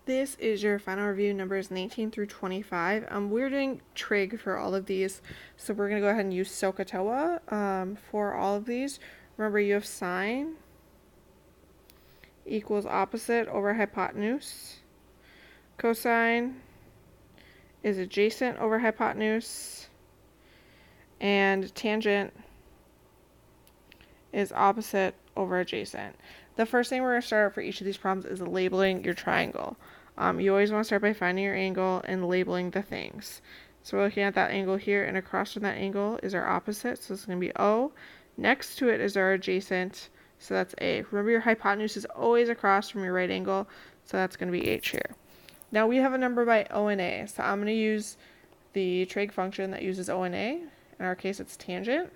This is your final review, numbers 19 through 25. We're doing trig for all of these, so we're going to go ahead and use SOHCAHTOA for all of these. Remember, you have sine equals opposite over hypotenuse. Cosine is adjacent over hypotenuse. And tangent is opposite over adjacent. The first thing we're going to start for each of these problems is labeling your triangle. You always want to start by finding your angle and labeling the things. So we're looking at that angle here, and across from that angle is our opposite, so it's going to be O. Next to it is our adjacent, so that's A. Remember, your hypotenuse is always across from your right angle, so that's going to be H here. Now we have a number by O and A, so I'm going to use the trig function that uses O and A. In our case, it's tangent.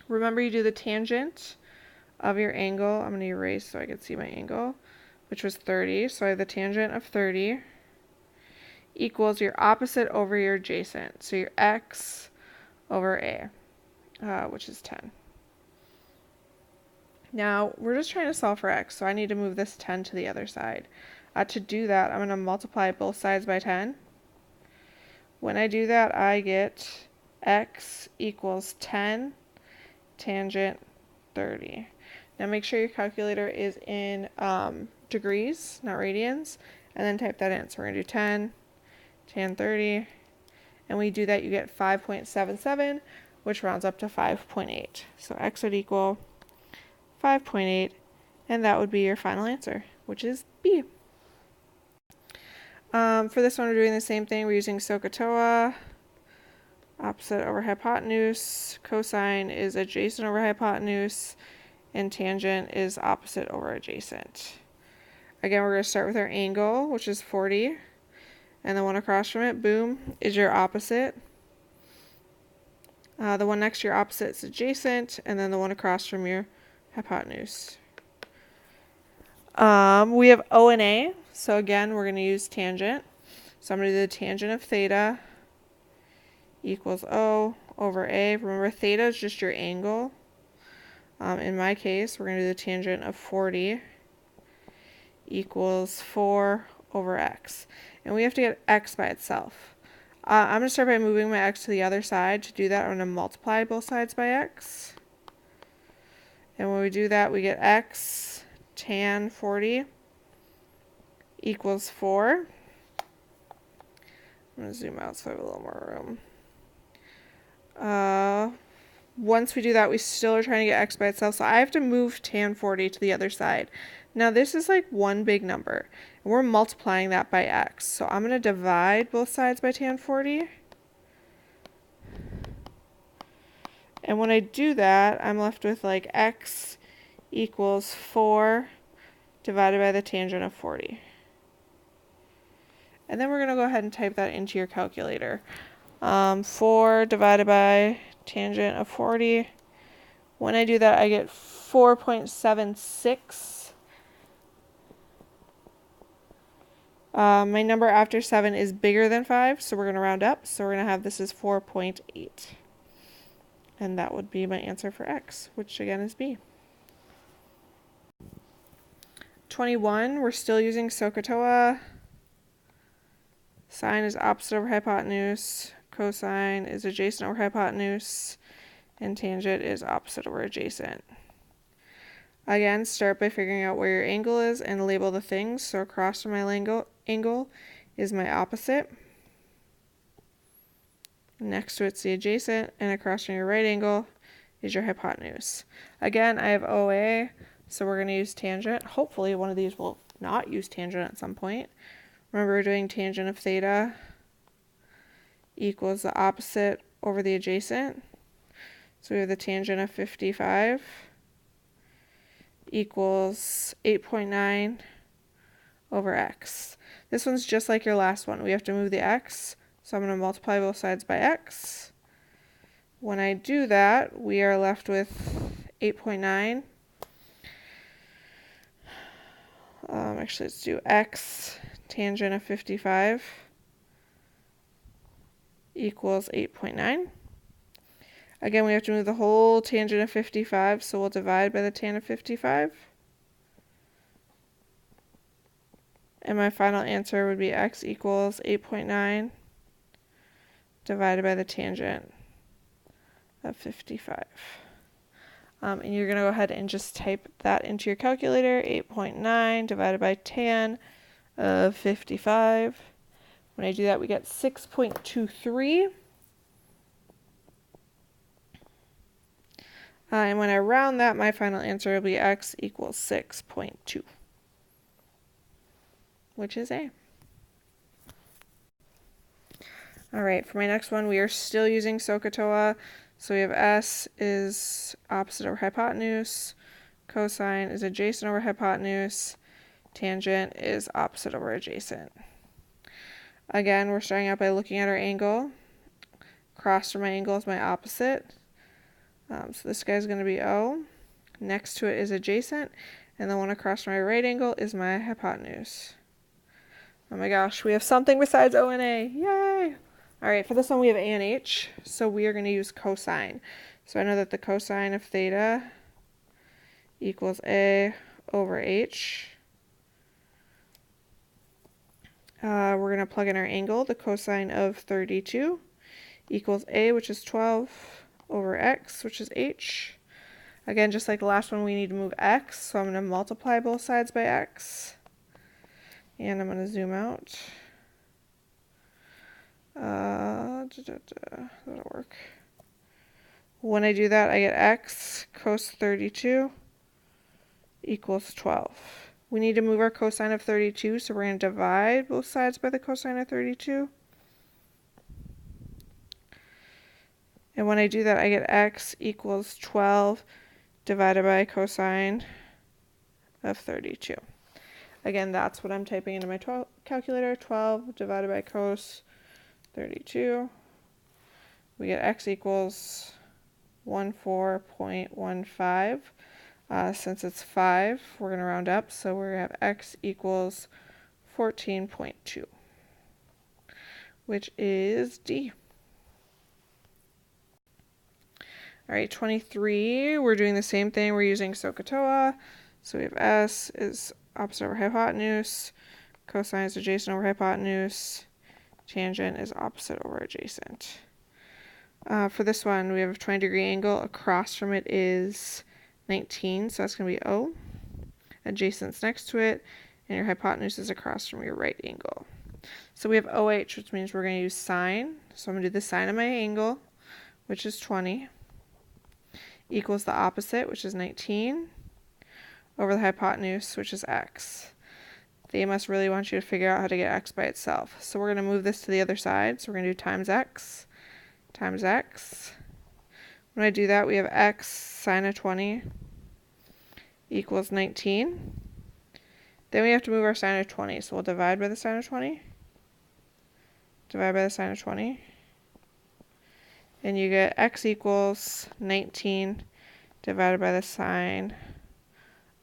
Remember, you do the tangent of your angle. I'm going to erase so I can see my angle, which was 30. So I have the tangent of 30 equals your opposite over your adjacent. So your x over a, which is 10. Now, we're just trying to solve for x, so I need to move this 10 to the other side. To do that, I'm going to multiply both sides by 10. When I do that, I get x equals 10 tangent 30. Now make sure your calculator is in degrees, not radians, and then type that in. So we're going to do 10 tan 30, and we do that, you get 5.77, which rounds up to 5.8. So x would equal 5.8, and that would be your final answer, which is B. For this one, we're doing the same thing. We're using SOHCAHTOA. Opposite over hypotenuse. Cosine is adjacent over hypotenuse. And tangent is opposite over adjacent. Again, we're going to start with our angle, which is 40. And the one across from it, boom, is your opposite. The one next to your opposite is adjacent. And then the one across from your hypotenuse. We have O and A. So again, we're going to use tangent. So I'm going to do the tangent of theta equals O over A. Remember, theta is just your angle. In my case, we're going to do the tangent of 40 equals 4 over x. And we have to get x by itself. I'm going to start by moving my x to the other side. To do that, I'm going to multiply both sides by x. And when we do that, we get x tan 40 equals 4. I'm going to zoom out so I have a little more room. Once we do that, we still are trying to get x by itself, so I have to move tan 40 to the other side. Now this is like one big number, and we're multiplying that by x. So I'm going to divide both sides by tan 40. And when I do that, I'm left with like x equals 4 divided by the tangent of 40. And then we're going to go ahead and type that into your calculator. 4 divided by tangent of 40. When I do that, I get 4.76. My number after 7 is bigger than 5, so we're going to round up. So we're going to have this as 4.8. And that would be my answer for x, which again is B. 21, we're still using SOHCAHTOA. Sine is opposite over hypotenuse. Cosine is adjacent over hypotenuse. And tangent is opposite over adjacent. Again, start by figuring out where your angle is and label the things. So across from my angle is my opposite. Next to it's the adjacent, and across from your right angle is your hypotenuse. Again, I have OA, so we're going to use tangent. Hopefully one of these will not use tangent at some point. Remember, we're doing tangent of theta equals the opposite over the adjacent. So we have the tangent of 55 equals 8.9 over x. This one's just like your last one. We have to move the x, so I'm going to multiply both sides by x. When I do that, we are left with 8.9. Actually, let's do x tangent of 55 equals 8.9. Again, we have to move the whole tangent of 55, so we'll divide by the tan of 55. And my final answer would be x equals 8.9 divided by the tangent of 55. And you're going to go ahead and just type that into your calculator. 8.9 divided by tan of 55. When I do that, we get 6.23. And when I round that, my final answer will be x equals 6.2, which is A. All right, for my next one, we are still using SOHCAHTOA. So we have S is opposite over hypotenuse, cosine is adjacent over hypotenuse, tangent is opposite over adjacent. Again, we're starting out by looking at our angle. Across from my angle is my opposite. So this guy's going to be O. Next to it is adjacent, and the one across from my right angle is my hypotenuse. Oh my gosh, we have something besides O and A. Yay! All right, for this one we have A and H, so we are going to use cosine. So I know that the cosine of theta equals A over H. We're going to plug in our angle. The cosine of 32 equals A, which is 12, over X, which is H. Again, just like the last one, we need to move X, so I'm going to multiply both sides by X. And I'm going to zoom out. That'll work. When I do that, I get X cos 32 equals 12. We need to move our cosine of 32, so we're going to divide both sides by the cosine of 32. And when I do that, I get X equals 12 divided by cosine of 32. Again, that's what I'm typing into my calculator. 12 divided by cos 32. We get X equals 14.15. Since it's 5, we're going to round up, so we're going to have X equals 14.2, which is D. All right, 23, we're doing the same thing. We're using SOHCAHTOA. So we have S is opposite over hypotenuse, cosine is adjacent over hypotenuse, tangent is opposite over adjacent. For this one, we have a 20-degree angle. Across from it is 19, so that's going to be O. Adjacent's next to it, and your hypotenuse is across from your right angle. So we have OH, which means we're going to use sine. So I'm going to do the sine of my angle, which is 20, equals the opposite, which is 19, over the hypotenuse, which is X. They must really want you to figure out how to get X by itself. So we're going to move this to the other side. So we're going to do times X times X. When I do that, we have X sine of 20 equals 19. Then we have to move our sine of 20. So we'll divide by the sine of 20. Divide by the sine of 20. And you get X equals 19 divided by the sine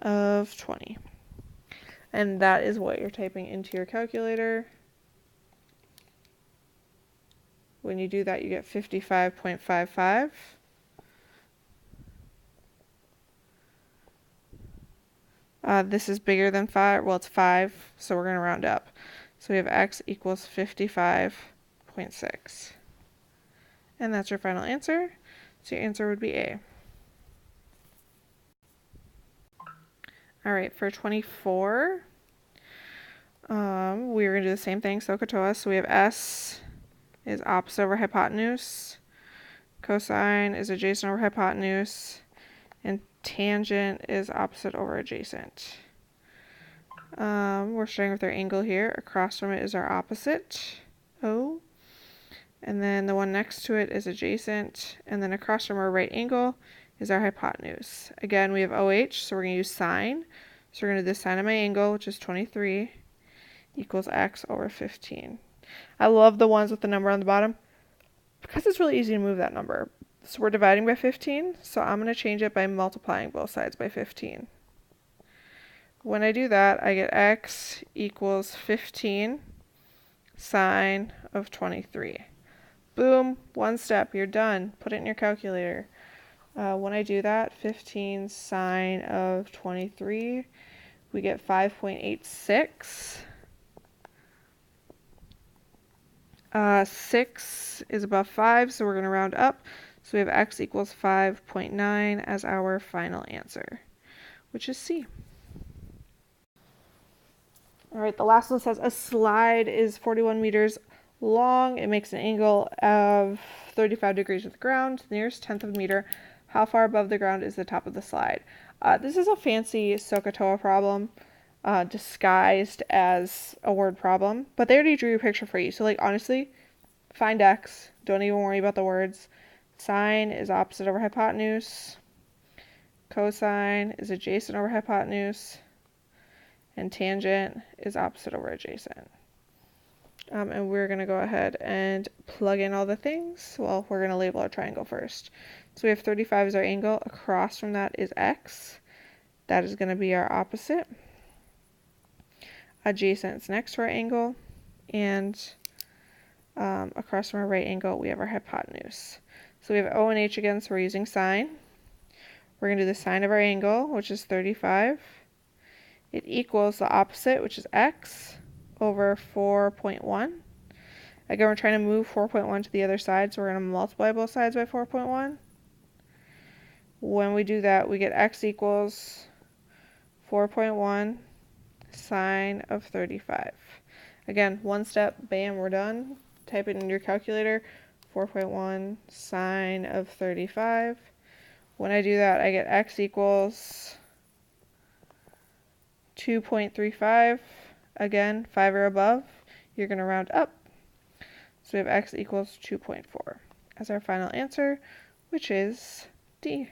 of 20. And that is what you're typing into your calculator. When you do that, you get 55.55. This is bigger than 5. Well, it's 5, so we're going to round up. So we have X equals 55.6. And that's your final answer. So your answer would be A. All right, for 24, we're going to do the same thing, SOHCAHTOA. So we have S is opposite over hypotenuse, cosine is adjacent over hypotenuse, and tangent is opposite over adjacent. We're starting with our angle here. Across from it is our opposite, O. And then the one next to it is adjacent. And then across from our right angle is our hypotenuse. Again, we have OH, so we're going to use sine. So we're going to do the sine of my angle, which is 23, equals X over 15. I love the ones with the number on the bottom because it's really easy to move that number. So we're dividing by 15, so I'm going to change it by multiplying both sides by 15. When I do that, I get X equals 15 sine of 23. Boom, one step, you're done. Put it in your calculator. When I do that, 15 sine of 23, we get 5.86. 6 is above 5, so we're going to round up. So we have x equals 5.9 as our final answer, which is C. All right, the last one says a slide is 41 meters long. It makes an angle of 35 degrees with the ground. The nearest tenth of a meter. How far above the ground is the top of the slide? This is a fancy SOHCAHTOA problem disguised as a word problem, but they already drew your picture for you. So like honestly, find x. Don't even worry about the words. Sine is opposite over hypotenuse. Cosine is adjacent over hypotenuse. And tangent is opposite over adjacent. And we're going to go ahead and plug in all the things. Well, we're going to label our triangle first. So we have 35 as our angle. Across from that is x. That is going to be our opposite. Adjacent is next to our angle. And across from our right angle, we have our hypotenuse. So we have O and H again, so we're using sine. We're going to do the sine of our angle, which is 35. It equals the opposite, which is x, over 4.1. Again, we're trying to move 4.1 to the other side, so we're going to multiply both sides by 4.1. When we do that, we get x equals 4.1 sine of 35. Again, one step, bam, we're done. Type it in your calculator, 4.1 sine of 35. When I do that, I get x equals 2.35. Again, 5 or above, you're going to round up. So we have x equals 2.4 as our final answer, which is D.